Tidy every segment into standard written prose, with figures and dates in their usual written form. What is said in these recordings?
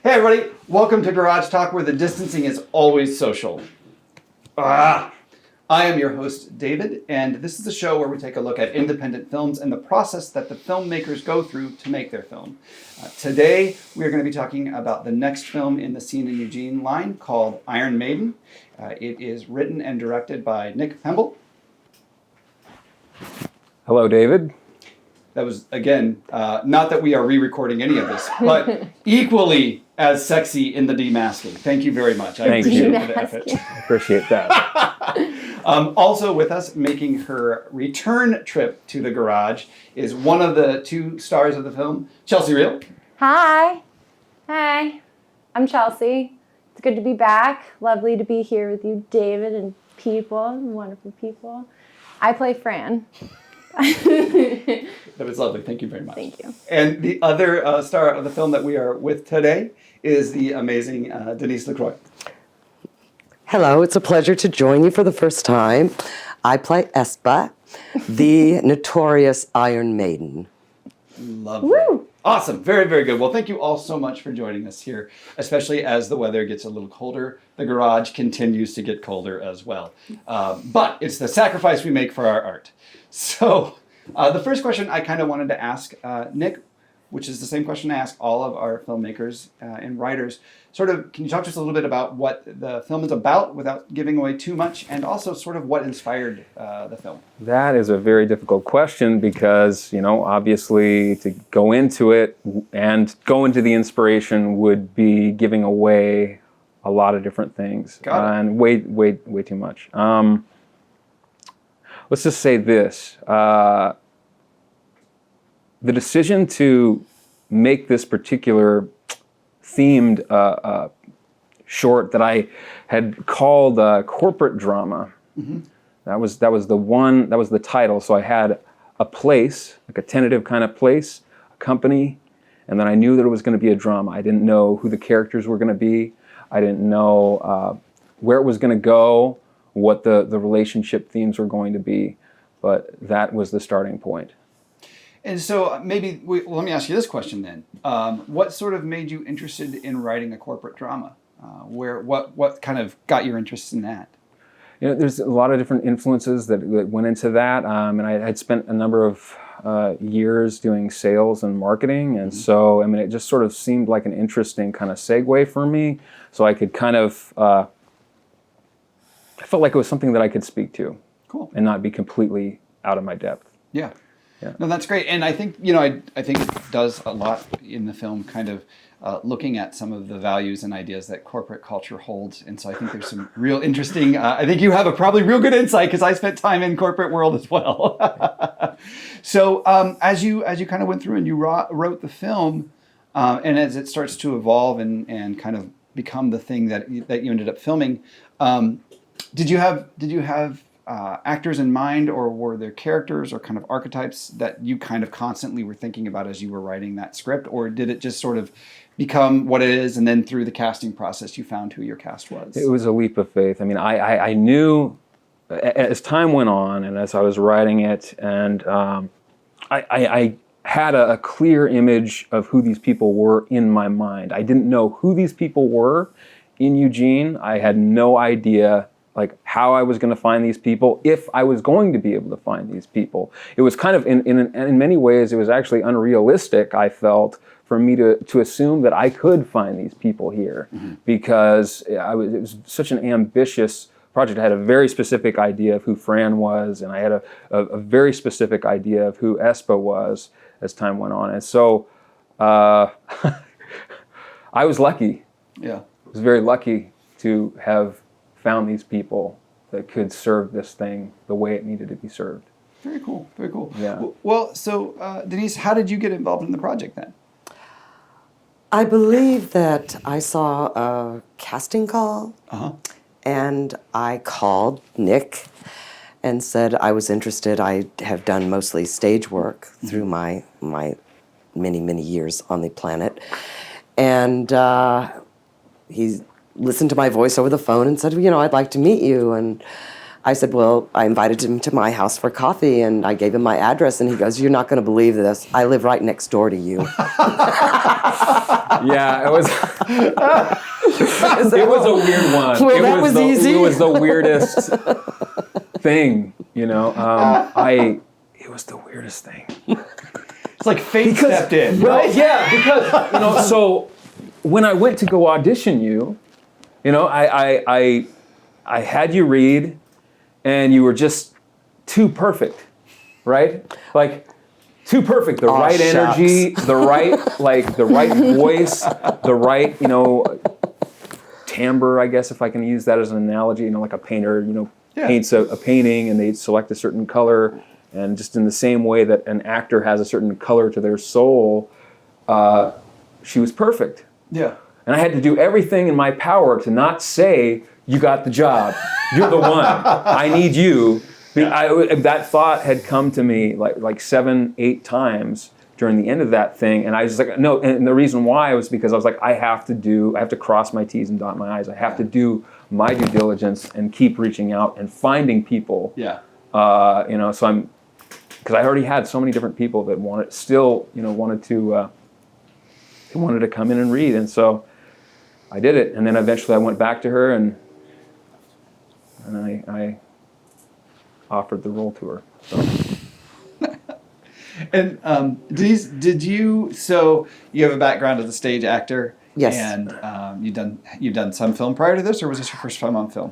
Hey everybody, welcome to Garage Talk, where the distancing is always social. I am your host, David, and this is a show where we take a look at independent films and the process that the filmmakers go through to make their film. Today, we are going to be talking about the next film in the In Eugene line called Maiden. It is written and directed by Nick Pemble. Hello, David. That was, again, not that we are re-recording any of this, but equally as sexy in the demasking. Thank you very much. I appreciate the effort. I appreciate that. Also with us, making her return trip to the garage, is one of the two stars of the film, Chelsea Reel. Hi. Hi. I'm Chelsea. It's good to be back. Lovely to be here with you, David, and people, wonderful people. I play Fran. That was lovely. Thank you very much. Thank you. And the other star of the film that we are with today is the amazing Denise LaCroix. Hello, it's a pleasure to join you for the first time. I play Espa, the notorious Iron Maiden. Lovely. Woo! Awesome. Very, very good. Well, thank you all so much for joining us here, especially as the weather gets a little colder. The garage continues to get colder as well. But it's the sacrifice we make for our art. So the first question I kind of wanted to ask Nick, which is the same question I ask all of our filmmakers and writers, sort of, can you talk to us a little bit about what the film is about without giving away too much, and also sort of what inspired the film? That is a very difficult question because, obviously to go into it and go into the inspiration would be giving away a lot of different things. Got it. And way too much. Let's just say this. The decision to make this particular themed short that I had called corporate drama. Mm-hmm. That was the title. So I had a place, like a tentative kind of place, a company, and then I knew that it was going to be a drama. I didn't know who the characters were going to be. I didn't know where it was going to go, what the relationship themes were going to be, but that was the starting point. And so maybe, let me ask you this question then. What sort of made you interested in writing a corporate drama? What kind of got your interest in that? There's a lot of different influences that went into that. And I had spent a number of years doing sales and marketing. And so, it just sort of seemed like an interesting kind of segue for me. So I could kind of, I felt like it was something that I could speak to. Cool. And not be completely out of my depth. Yeah. Yeah. No, that's great. And I think, I think it does a lot in the film, kind of looking at some of the values and ideas that corporate culture holds. And so I think there's some real interesting, I think you have a probably real good insight because I spent time in corporate world as well. So as you kind of went through and you wrote the film, and as it starts to evolve and kind of become the thing that you ended up filming, did you have actors in mind, or were there characters or kind of archetypes that you kind of constantly were thinking about as you were writing that script, or did it just sort of become what it is, and then through the casting process you found who your cast was? It was a leap of faith. I knew as time went on and as I was writing it, and I had a clear image of who these people were in my mind. I didn't know who these people were in Eugene. I had no idea how I was going to find these people, if I was going to be able to find these people. It was kind of, in many ways, it was actually unrealistic, I felt, for me to assume that I could find these people here, because it was such an ambitious project. I had a very specific idea of who Fran was, and I had a very specific idea of who Espa was as time went on. And so I was lucky. Yeah. I was very lucky to have found these people that could serve this thing the way it needed to be served. Very cool. Very cool. Yeah. Well, so Denise, how did you get involved in the project then? I believe that I saw a casting call, and I called Nick and said I was interested. I have done mostly stage work through my many years on the planet, and he listened to my voice over the phone and said, I'd like to meet you. And I said, well, I invited him to my house for coffee, and I gave him my address, and he goes, you're not going to believe this. I live right next door to you. Yeah, it was. It was a weird one. Well, that was easy. It was the weirdest thing, you know. It was the weirdest thing. It's like fate stepped in. Well, Right? yeah, because, you know, so when I went to go audition you, you know, I had you read, and you were just too perfect, right? Like, too perfect. The right shucks. energy, the right voice, the right, you know, timbre, I guess, if I can use that as an analogy. You know, like a painter, you know, paints a painting, and they select a certain color, and just in the same way that an actor has a certain color to their soul, she was perfect. Yeah. And I had to do everything in my power to not say, you got the job, you're the one, I need you. That thought had come to me like 7-8 times during the end of that thing, and I was like, no. And the reason why was because I was like, I have to cross my T's and dot my I's. I have to do my due diligence and keep reaching out and finding people. Yeah. You know, so because I already had so many different people that wanted to come in and read, and so I did it. And then eventually I went back to her and I offered the role to her. So. And Denise, so you have a background as a stage actor? Yes. And you've done some film prior to this, or was this your first time on film?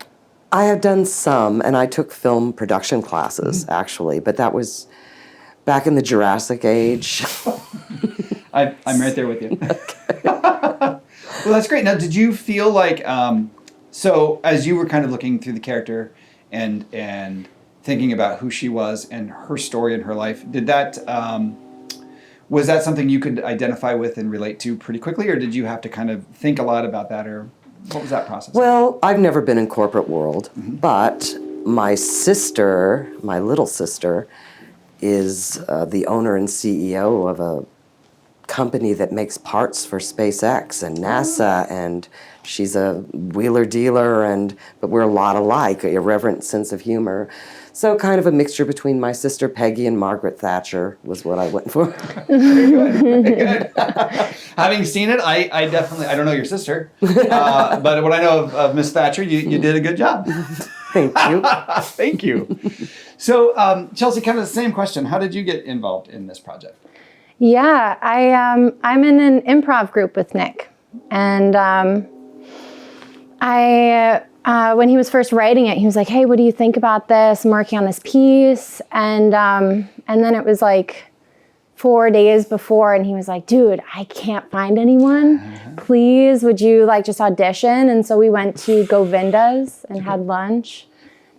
I have done some, and I took film production classes, actually, but that was back in the Jurassic age. I'm right there with you. Well, that's great. Now, did you feel like, so as you were kind of looking through the character and thinking about who she was and her story in her life, did that, was that something you could identify with and relate to pretty quickly, or did you have to kind of think a lot about that, or what was that process? Well, I've never been in corporate world, but my sister, my little sister, is the owner and CEO of a company that makes parts for SpaceX and NASA, and she's a wheeler dealer, but we're a lot alike, irreverent sense of humor. So kind of a mixture between my sister Peggy and Margaret Thatcher was what I went for. Very good. Very good. Having seen it, I definitely, I don't know your sister, but what I know of Miss Thatcher, you did a good job. Thank you. Thank you. So, Chelsea, kind of the same question. How did you get involved in this project? Yeah, I'm in an improv group with Nick, and when he was first writing it, he was like, "Hey, what do you think about this? I'm working on this piece," and then it was like 4 days before, and he was like, "Dude, I can't find anyone. Please, would you like just audition?" And so we went to Govinda's and had lunch.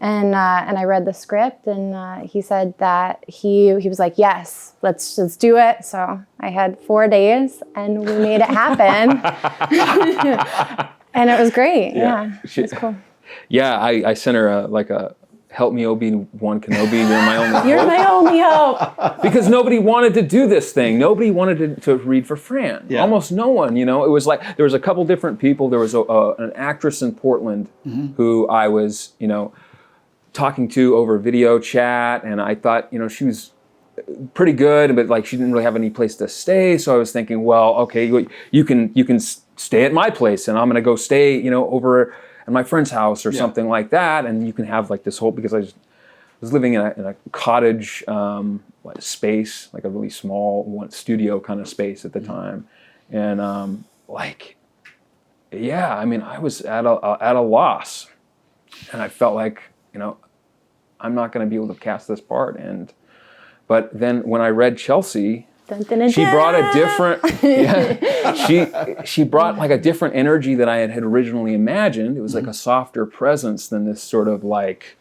And I read the script, and he said that he was like, yes, let's do it. So I had 4 days, and we made it happen. And it was great. Yeah, it was cool. Yeah, I sent her a help me Obi-Wan Kenobi, you're my only hope. You're my only hope. Because nobody wanted to do this thing. Nobody wanted to read for Fran. Yeah. Almost no one, you know. It was like, there was a couple different people. There was an actress in Portland who I was, you know, talking to over video chat, and I thought, you know, she was pretty good, but like she didn't really have any place to stay. So I was thinking, well, okay, you can stay at my place, and I'm gonna go stay, you know, over at my friend's house or something like that, and you can have like this whole, because I was living in a cottage space, like a really small studio kind of space at the time, and I mean, I was at a loss, and I felt like, you know, I'm not going to be able to cast this part. But then when I read Chelsea, she brought a different, she brought like a different energy that I had originally imagined. It was like a softer presence than this sort of like,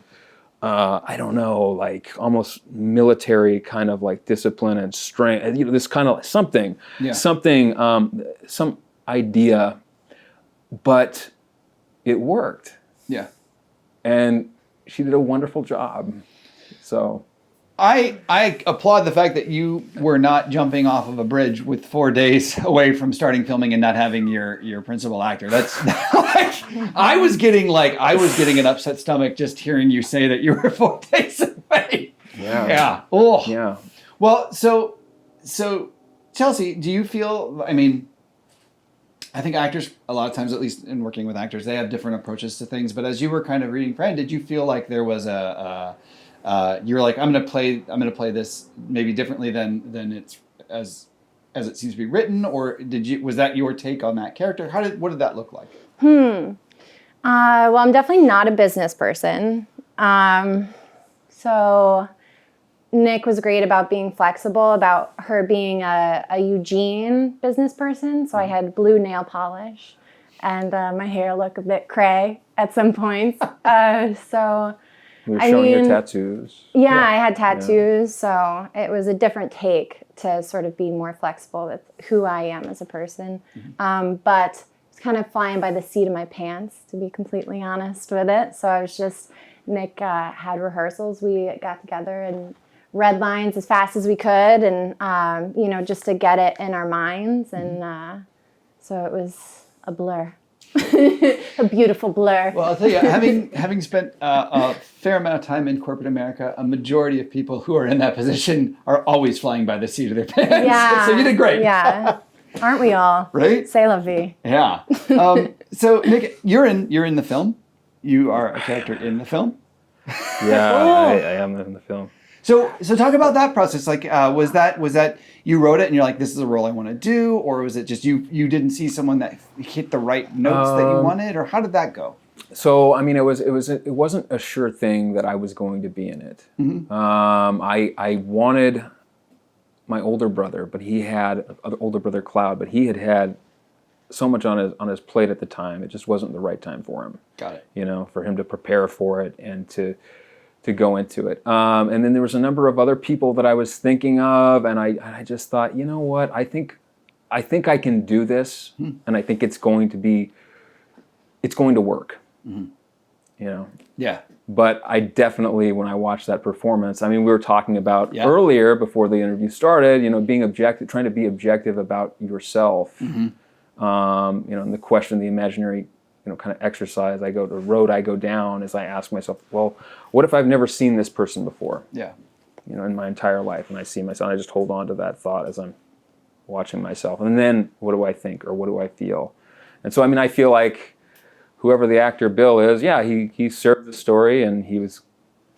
I don't know, like almost military kind of like discipline and strength. You know, this kind of something, some idea, but it worked. Yeah. And she did a wonderful job. So I applaud the fact that you were not jumping off of a bridge with 4 days away from starting filming and not having your principal actor. That's like, I was getting an upset stomach just hearing you say that you were 4 days away. Yeah. Yeah. Oh. Yeah. Well, so Chelsea, do you feel? I mean, I think actors, a lot of times, at least in working with actors, they have different approaches to things. But as you were kind of reading Fran, did you feel like there was you were like, I'm gonna play this maybe differently than it's as it seems to be written, or was that your take on that character? What did that look like? Well, I'm definitely not a business person. So Nick was great about being flexible, about her being a Eugene business person. So I had blue nail polish, and my hair looked a bit cray at some points. So You were showing your tattoos. Yeah, I had tattoos, so it was a different take to sort of be more flexible with who I am as a person. But it's kind of flying by the seat of my pants, to be completely honest with it. So I was just, Nick had rehearsals. We got together and read lines as fast as we could, and just to get it in our minds. And so it was a blur. A beautiful blur. Well, I'll tell you, having spent a fair amount of time in corporate America, a majority of people who are in that position are always flying by the seat of their pants. Yeah. So you did great. Yeah. Aren't we all? Right? C'est la vie. Yeah. So Nick, you're in the film. You are a character in the film. Yeah, I am in the film. So talk about that process. Like, was that you wrote it and you're like, this is a role I want to do, or was it just you didn't see someone that hit the right notes that you wanted, or how did that go? So I mean, it wasn't a sure thing that I was going to be in it. Mm-hmm. I wanted my older brother, but he had older brother Cloud, but he had so much on his plate at the time. It just wasn't the right time for him. Got it. For him to prepare for it and to go into it. And then there was a number of other people that I was thinking of, and I just thought, you know what, I think I can do this, and I think it's going to work. Mm-hmm. Yeah. But I definitely, when I watched that performance, I mean, we were talking about earlier before the interview started, being objective, trying to be objective about yourself. Mm-hmm. And the question, the imaginary kind of exercise the road I go down is I ask myself, well, what if I've never seen this person before? Yeah. In my entire life, and I see myself, I just hold on to that thought as I'm watching myself. And then what do I think, or what do I feel? And so, I mean, I feel like whoever the actor Bill is, he served the story, and he was,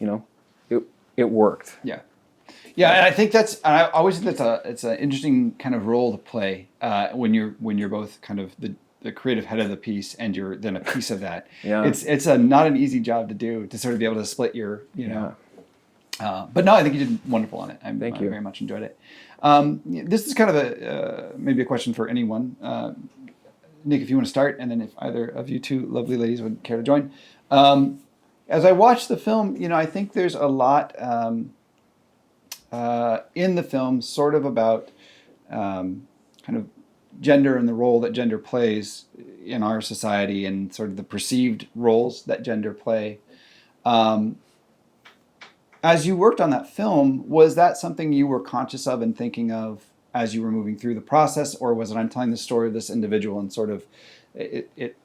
it worked. Yeah. Yeah, and I think I always think it's an interesting kind of role to play when you're both kind of the creative head of the piece and you're then a piece of that. Yeah. It's not an easy job to do, to sort of be able to split your, but no, I think you did wonderful on it. Thank you. Very much enjoyed it. This is kind of maybe a question for anyone. Nick, if you want to start, and then if either of you two lovely ladies would care to join. As I watched the film, I think there's a lot in the film sort of about kind of gender and the role that gender plays in our society, and sort of the perceived roles that gender play. As you worked on that film, was that something you were conscious of and thinking of as you were moving through the process, or was it, I'm telling the story of this individual and sort of it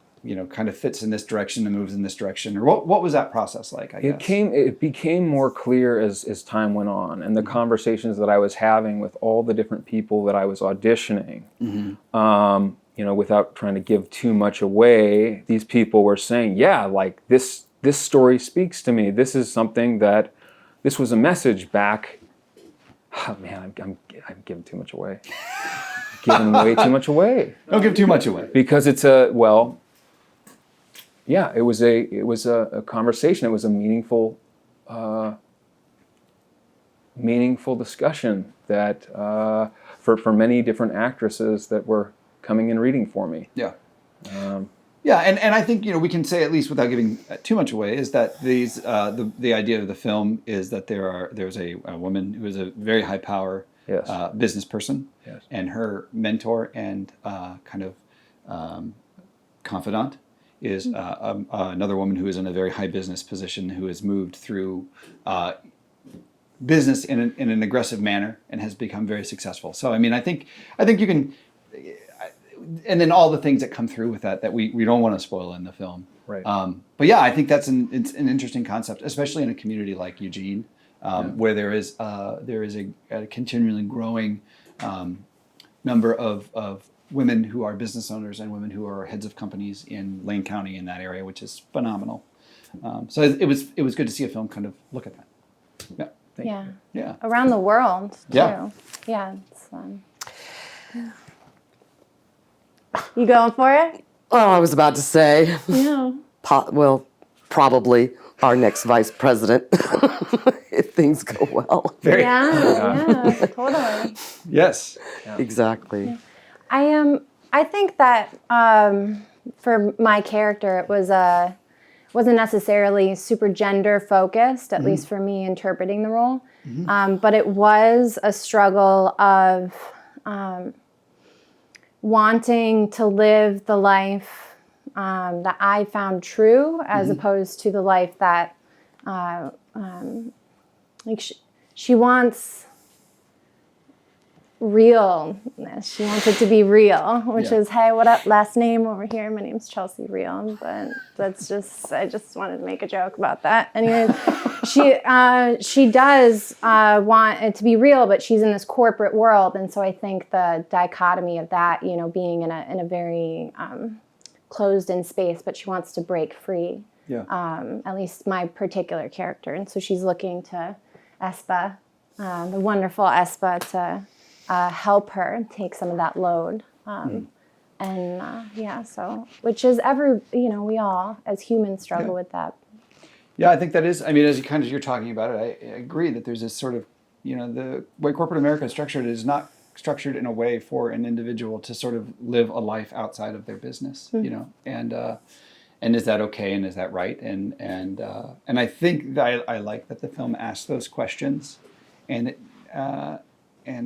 kind of fits in this direction and moves in this direction, or what was that process like? I guess it became more clear as time went on, and the conversations that I was having with all the different people that I was auditioning. Mm-hmm. Without trying to give too much away, these people were saying, like this story speaks to me. This is something this was a message back. Oh man, I'm giving too much away. Giving way too much away. Don't give too much away. Because it's it was a conversation. It was a meaningful discussion that for many different actresses that were coming and reading for me. Yeah. And I think we can say, at least without giving too much away, is that these the idea of the film is that there's a woman who is a very high power business person, and her mentor and kind of confidant is another woman who is in a very high business position, who has moved through business in an aggressive manner and has become very successful. So I mean, I think you can, and then all the things that come through with that we don't want to spoil in the film. Right. But yeah, I think it's an interesting concept, especially in a community like Eugene, where there is a continually growing number of women who are business owners and women who are heads of companies in Lane County in that area, which is phenomenal. So it was good to see a film kind of look at that. Yeah. Yeah. Yeah. Around the world, too. Yeah. Yeah. It's, you going for it? Oh, I was about to say, Yeah. probably our next vice president, if things go well. Very. Yeah, totally. Yes. Exactly. I think that for my character, it wasn't necessarily super gender focused, at least for me interpreting the role. But it was a struggle of wanting to live the life that I found true, as opposed to the life that, like she wants realness. She wants it to be real, which is, hey, what up, last name over here? My name's Chelsea Real, but that's just, I just wanted to make a joke about that. Anyways, she does want it to be real, but she's in this corporate world, and so I think the dichotomy of that, you know, being in a very closed in space, but she wants to break free. Yeah. At least my particular character, and so she's looking to Espa, the wonderful Espa, to help her take some of that load. So, which is we all as humans struggle with that. Yeah, I think that is, I mean, as you're talking about it, I agree that there's this sort of, the way corporate America is structured is not structured in a way for an individual to sort of live a life outside of their business, and is that okay and is that right? And I think that I like that the film asks those questions, and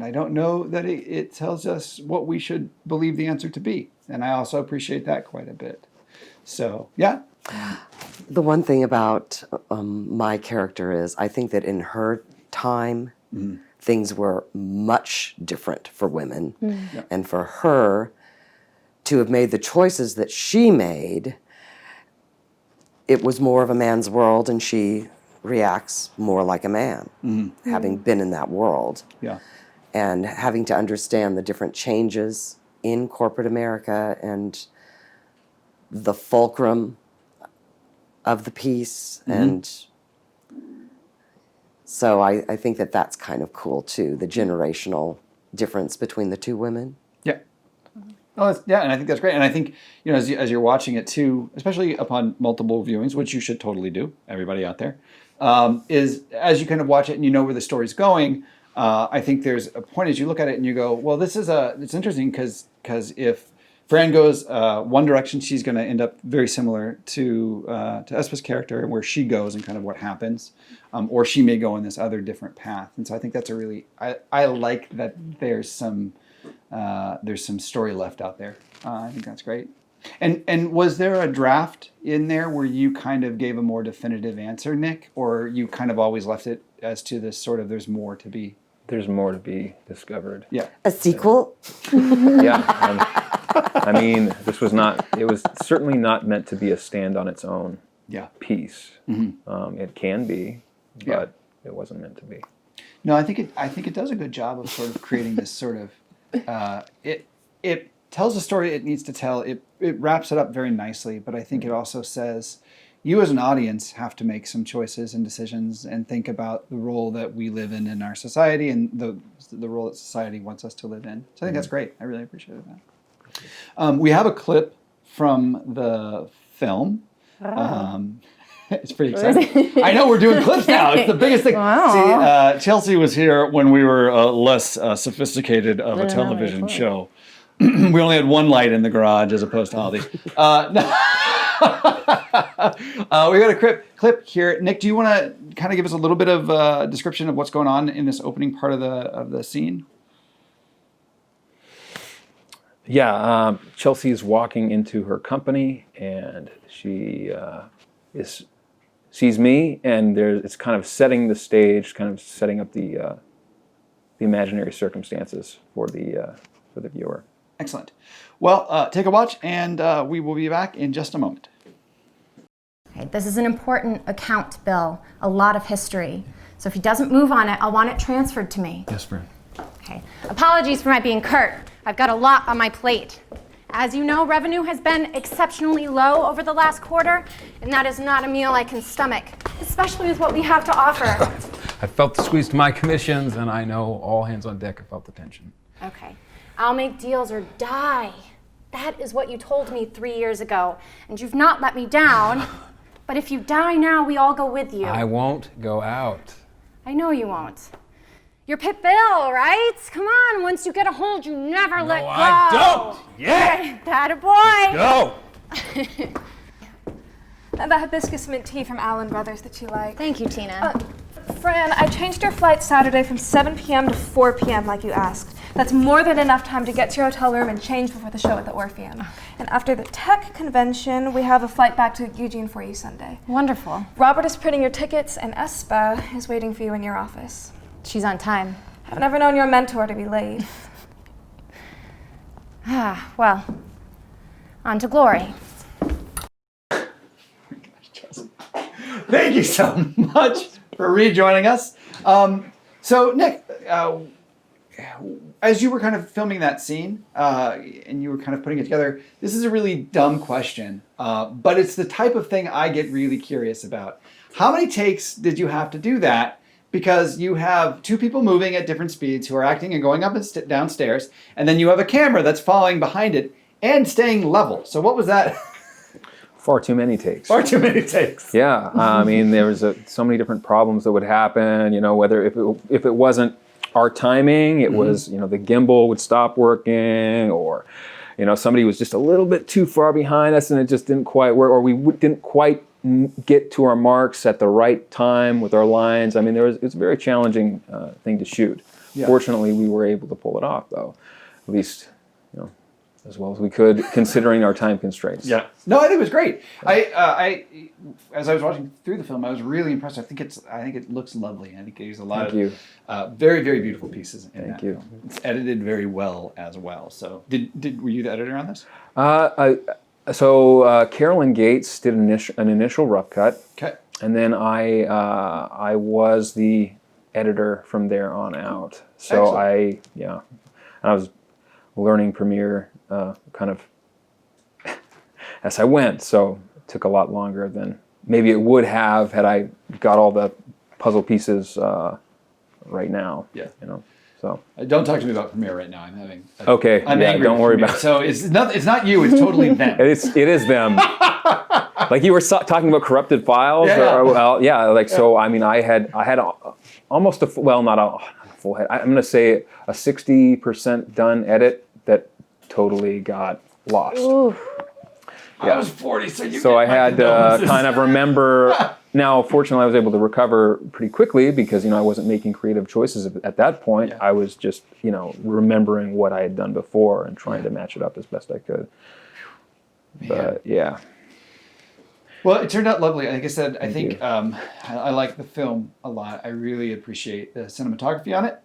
I don't know that it tells us what we should believe the answer to be. And I also appreciate that quite a bit. So, yeah. The one thing about my character is I think that in her time, things were much different for women. Yeah. And for her to have made the choices that she made, it was more of a man's world, and she reacts more like a man, having been in that world. Yeah. And having to understand the different changes in corporate America and the fulcrum of the piece. And so I think that that's kind of cool too, the generational difference between the two women. Yeah. Oh, and I think that's great. And I think, as you're watching it too, especially upon multiple viewings, which you should totally do, everybody out there, is as you kind of watch it and you know where the story's going, I think there's a point as you look at it and you go, well, it's interesting because if Fran goes one direction, she's going to end up very similar to Espa's character and where she goes and kind of what happens, or she may go in this other different path. And so I think that's I like that there's some story left out there. I think that's great. And was there a draft in there where you kind of gave a more definitive answer, Nick, or you kind of always left it as to this sort of there's more to be? There's more to be discovered. Yeah. A sequel? Yeah. I mean, it was certainly not meant to be a stand on its own piece. It can be, but it wasn't meant to be. No, I think it does a good job of sort of creating this sort of, it tells the story it needs to tell. It wraps it up very nicely, but I think it also says, you as an audience have to make some choices and decisions and think about the role that we live in our society and the role that society wants us to live in. So I think that's great. I really appreciated that. We have a clip from the film. It's pretty exciting. I know we're doing clips now. It's the biggest thing. Wow. See, Chelsea was here when we were less sophisticated of a television show. We only had one light in the garage as opposed to all these. We got a clip here. Nick, do you want to kind of give us a little bit of a description of what's going on in this opening part of the scene? Yeah, Chelsea's walking into her company, and she is sees me, and it's kind of setting the stage, kind of setting up the imaginary circumstances for the viewer. Excellent. Well, take a watch, and we will be back in just a moment. Okay, this is an important account, Bill. A lot of history. So if he doesn't move on it, I'll want it transferred to me. Yes, Fran. Okay. Apologies for my being curt. I've got a lot on my plate. As you know, revenue has been exceptionally low over the last quarter, and that is not a meal I can stomach, especially with what we have to offer. I felt the squeeze to my commissions, and I know all hands on deck have felt the tension. Okay. I'll make deals or die. That is what you told me 3 years ago, and you've not let me down. But if you die now, we all go with you. I won't go out. I know you won't. You're Pit Bill, right? Come on, once you get a hold, you never let go. I don't! Yeah! That a boy! Go! The hibiscus mint tea from Allen Brothers that you like. Thank you, Tina. Fran, I changed your flight Saturday from 7 p.m. to 4 p.m. like you asked. That's more than enough time to get to your hotel room and change before the show at the Orpheum. And after the tech convention, we have a flight back to Eugene for you Sunday. Wonderful. Robert is printing your tickets, and Espa is waiting for you in your office. She's on time. I've never known your mentor to be late. Well, on to glory. Thank you so much for rejoining us. So, Nick, as you were kind of filming that scene and you were kind of putting it together, this is a really dumb question, but it's the type of thing I get really curious about. How many takes did you have to do that? Because you have two people moving at different speeds who are acting and going up and downstairs, and then you have a camera that's following behind it and staying level. So what was that? Far too many takes. Far too many takes. Yeah, I mean, there was so many different problems that would happen. You know, whether if it wasn't our timing, it was, you know, the gimbal would stop working, or, you know, somebody was just a little bit too far behind us and it just didn't quite work, or we didn't quite get to our marks at the right time with our lines. I mean, it's a very challenging thing to shoot. Yeah. Fortunately, we were able to pull it off, though, at least, you know, as well as we could, considering our time constraints. Yeah. No, I think it was great. I as I was watching through the film, I was really impressed. I think it looks lovely. I think there's a lot of very, very beautiful pieces in that film. It's edited very well as well. So, were you the editor on this? So Carolyn Gates did an initial rough cut. Okay. And then I was the editor from there on out. So Excellent. I was learning Premiere kind of as I went. So it took a lot longer than maybe it would have had I got all the puzzle pieces right now. Yeah. You know. So don't talk to me about Premiere right now. I'm having. I'm angry. Don't worry about it. So it's not you. It's totally them. It is them. Like you were talking about corrupted files. So I mean, I had almost not a full head. I'm going to say a 60% done edit that totally got lost. Ooh. Yeah. I was 40, so I had to kind of remember. Now, fortunately, I was able to recover pretty quickly because, you know, I wasn't making creative choices at that point. Yeah. I was just, you know, remembering what I had done before and trying to match it up as best I could. But, yeah. Well, it turned out lovely. Like I said, I think I like the film a lot. I really appreciate the cinematography on it,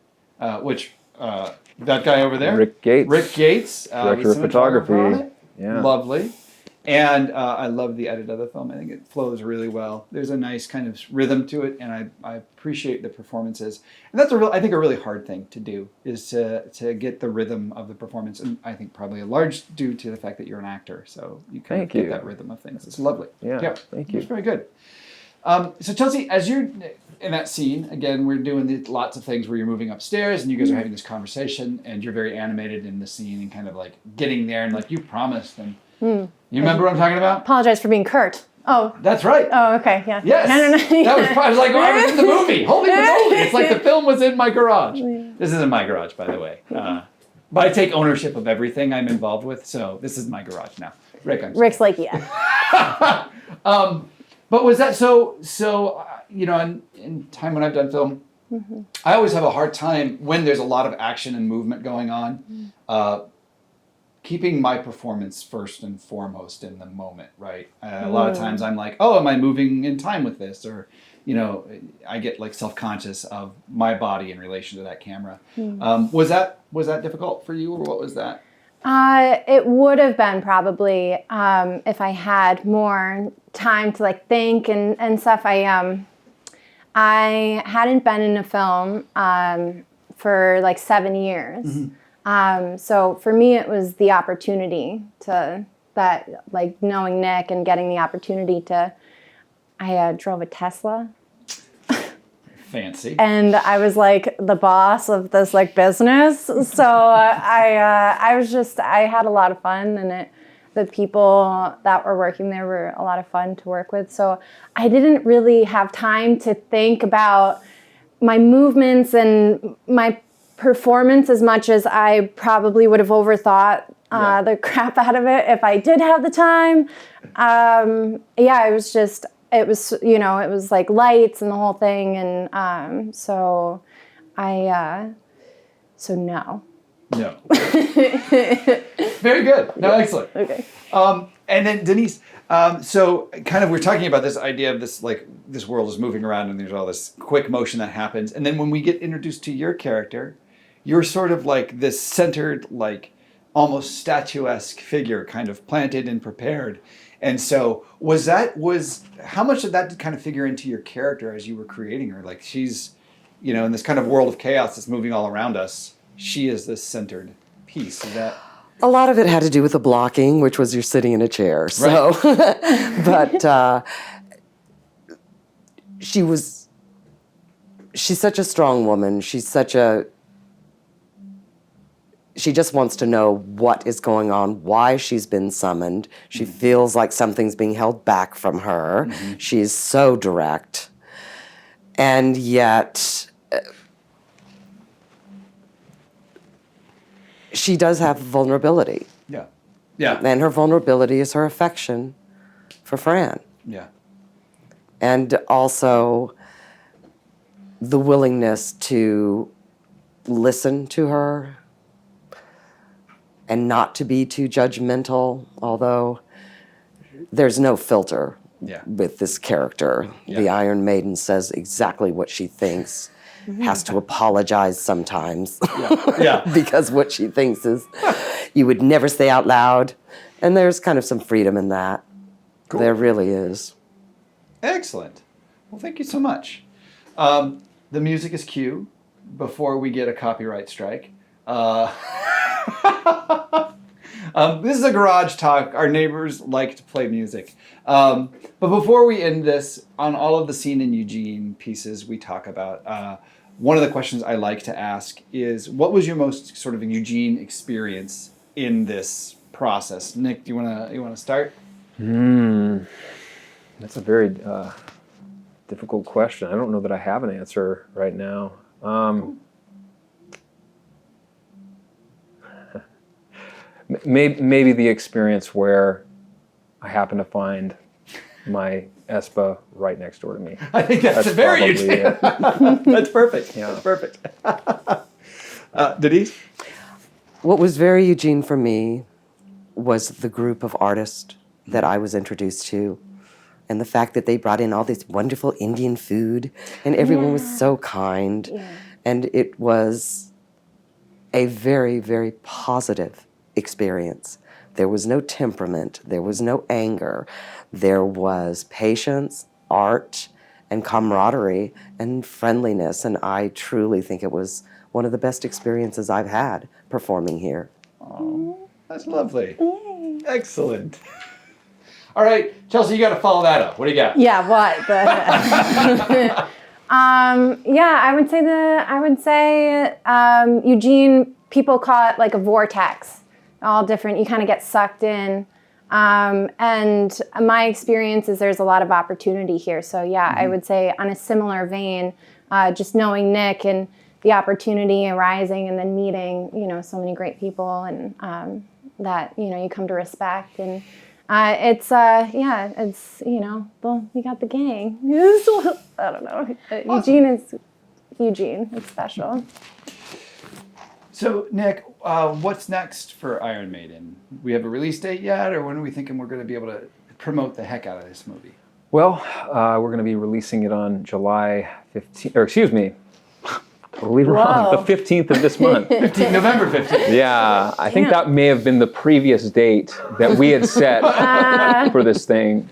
which that guy over there, Rick Gates, director of photography. Yeah. Lovely. And I love the edit of the film. I think it flows really well. There's a nice kind of rhythm to it, and I appreciate the performances. And that's I think a really hard thing to do, is to get the rhythm of the performance. And I think probably a large due to the fact that you're an actor, so you kind of get that rhythm of things. It's lovely. Yeah. Thank you. It's very good. So Chelsea, as you're in that scene, again, we're doing lots of things where you're moving upstairs and you guys are having this conversation, and you're very animated in the scene and kind of like getting there and like you promised and. You remember what I'm talking about? Apologize for being curt. Oh. That's right. Oh, okay, yeah. Yes. No. That was I was like, I was in the movie. Holy moly. It's like the film was in my garage. This isn't my garage, by the way. But I take ownership of everything I'm involved with, so this is my garage now. Rick's like, yeah. But was that so you know, in time when I've done film, I always have a hard time when there's a lot of action and movement going on. keeping my performance first and foremost in the moment, right? A lot of times I'm like, oh, am I moving in time with this? Or, I get like self-conscious of my body in relation to that camera. Was that difficult for you, or what was that? It would have been probably if I had more time to like think and stuff. I hadn't been in a film for like 7 years. So for me, it was the opportunity like knowing Nick and getting the opportunity I drove a Tesla. Fancy. And I was like the boss of this like business. So I had a lot of fun, and the people that were working there were a lot of fun to work with. So I didn't really have time to think about my movements and my performance as much as I probably would have overthought the crap out of it if I did have the time. It was like lights and the whole thing, and so no. No. Very good. No, excellent. Okay. And then Denise, so kind of we're talking about this idea of this world is moving around and there's all this quick motion that happens, and then when we get introduced to your character, you're sort of like this centered, like almost statuesque figure, kind of planted and prepared. And so how much of that did kind of figure into your character as you were creating her? Like she's, in this kind of world of chaos that's moving all around us, she is this centered piece. Is that? A lot of it had to do with the blocking, which was you're sitting in a chair. So, right. But she's such a strong woman. She just wants to know what is going on, why she's been summoned. She feels like something's being held back from her. She's so direct. And yet, she does have vulnerability. Yeah. Yeah. And her vulnerability is her affection for Fran. Yeah. And also the willingness to listen to her and not to be too judgmental, although there's no filter with this character. Yeah. The Iron Maiden says exactly what she thinks, has to apologize sometimes because what she thinks is you would never say out loud. And there's kind of some freedom in that. Cool. There really is. Excellent. Well, thank you so much. The music is cue before we get a copyright strike. This is a garage talk. Our neighbors like to play music. But before we end this, on all of the Scene in Eugene pieces we talk about, one of the questions I like to ask is, what was your most sort of Eugene experience in this process? Nick, do you wanna start? That's a very difficult question. I don't know that I have an answer right now. Maybe the experience where I happen to find my Espa right next door to me. I think that's very Eugene. That's perfect. Yeah. That's perfect. Denise? What was very Eugene for me was the group of artists that I was introduced to, and the fact that they brought in all this wonderful Indian food, and everyone was so kind. And it was a very, very positive experience. There was no temperament, there was no anger, there was patience, art, and camaraderie, and friendliness, and I truly think it was one of the best experiences I've had performing here. Oh, that's lovely. Yay. Excellent. All right, Chelsea, you got to follow that up. What do you got? Yeah, what? I would say Eugene, people call it like a vortex. All different, you kind of get sucked in. And my experience is there's a lot of opportunity here. So I would say on a similar vein, just knowing Nick and the opportunity arising and then meeting, so many great people and that, you come to respect. And it's, well, we got the gang. I don't know. Eugene is Eugene. It's special. So, Nick, what's next for Iron Maiden? We have a release date yet, or when are we thinking we're going to be able to promote the heck out of this movie? Well, we're going to be releasing it on July 15th, or excuse me, totally wrong, Whoa. the 15th of this month. November 15th. Yeah, I think that may have been the previous date that we had set for this thing.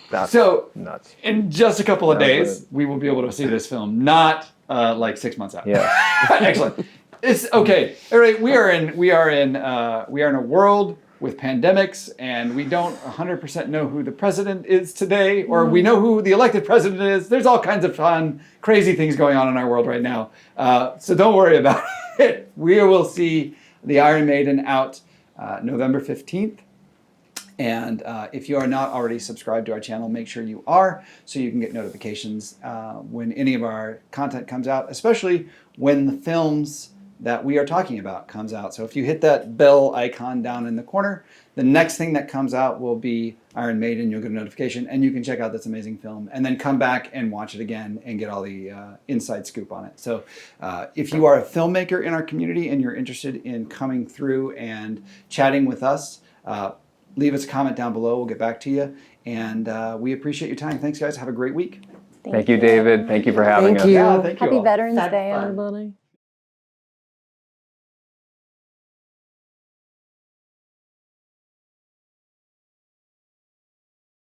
That's So, nuts. in just a couple of That was days, it. we will be able to see this film, not like 6 months out. Yeah. Excellent. It's okay. All right, we are in a world with pandemics, and we don't 100% know who the president is today, or we know who the elected president is. There's all kinds of fun, crazy things going on in our world right now. So don't worry about it. We will see the Iron Maiden out November 15th. And if you are not already subscribed to our channel, make sure you are, so you can get notifications when any of our content comes out, especially when the films that we are talking about comes out. So if you hit that bell icon down in the corner, the next thing that comes out will be Iron Maiden. You'll get a notification, and you can check out this amazing film, and then come back and watch it again and get all the inside scoop on it. So if you are a filmmaker in our community and you're interested in coming through and chatting with us, leave us a comment down below. We'll get back to you. And we appreciate your time. Thanks, guys. Have a great week. Thank you, David. Thank you for having us. Thank you. Yeah, thank you Happy all. Veterans Had Day, fun. everybody.